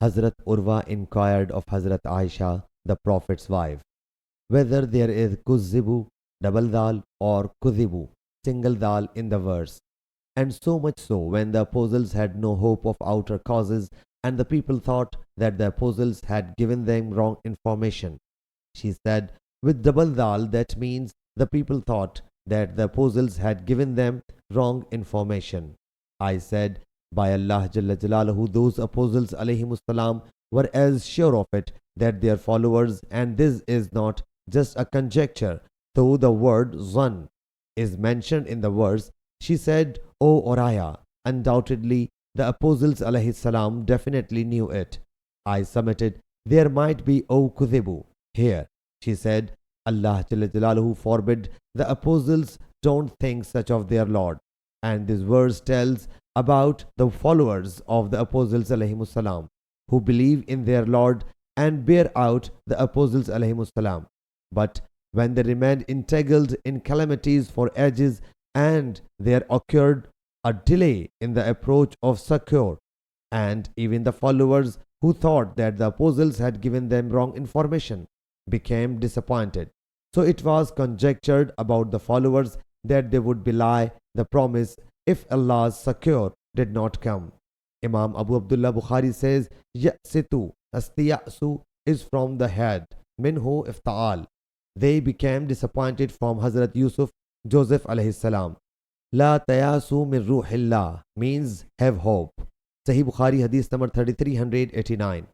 Hazrat Urwa inquired of Hazrat Aisha, the Prophet's wife, whether there is kuzzibu, double dal, or kuzibu, single dal in the verse. And so much so, when the apostles had no hope of outer causes, and the people thought that the apostles had given them wrong information. She said, with double dal, that means the people thought that the apostles had given them wrong information. I said, by Allah Jalla Jalaluhu, those apostles alayhimus salam were as sure of it that their followers, and this is not just a conjecture, though the word zan is mentioned in the verse. She said, O Oriah, undoubtedly the apostles alayhi salam definitely knew it. I submitted, there might be O Kuzibu here. She said, Allah Jalla Jalaluhu forbid, the apostles don't think such of their Lord. And this verse tells about the followers of the apostles alayhimus salam, who believe in their Lord and bear out the apostles alayhimus salam. But when they remained entangled in calamities for ages, and there occurred a delay in the approach of succor, and even the followers who thought that the apostles had given them wrong information became disappointed. So it was conjectured about the followers that they would belie the promise if Allah's succor did not come. Imam Abu Abdullah Bukhari says, Ya'situ, astiya'su is from the head, minhu ifta'al. They became disappointed from Hazrat Yusuf, Joseph alayhi salam. La tayasu min ruhillah means have hope. Sahih Bukhari Hadith number 3389.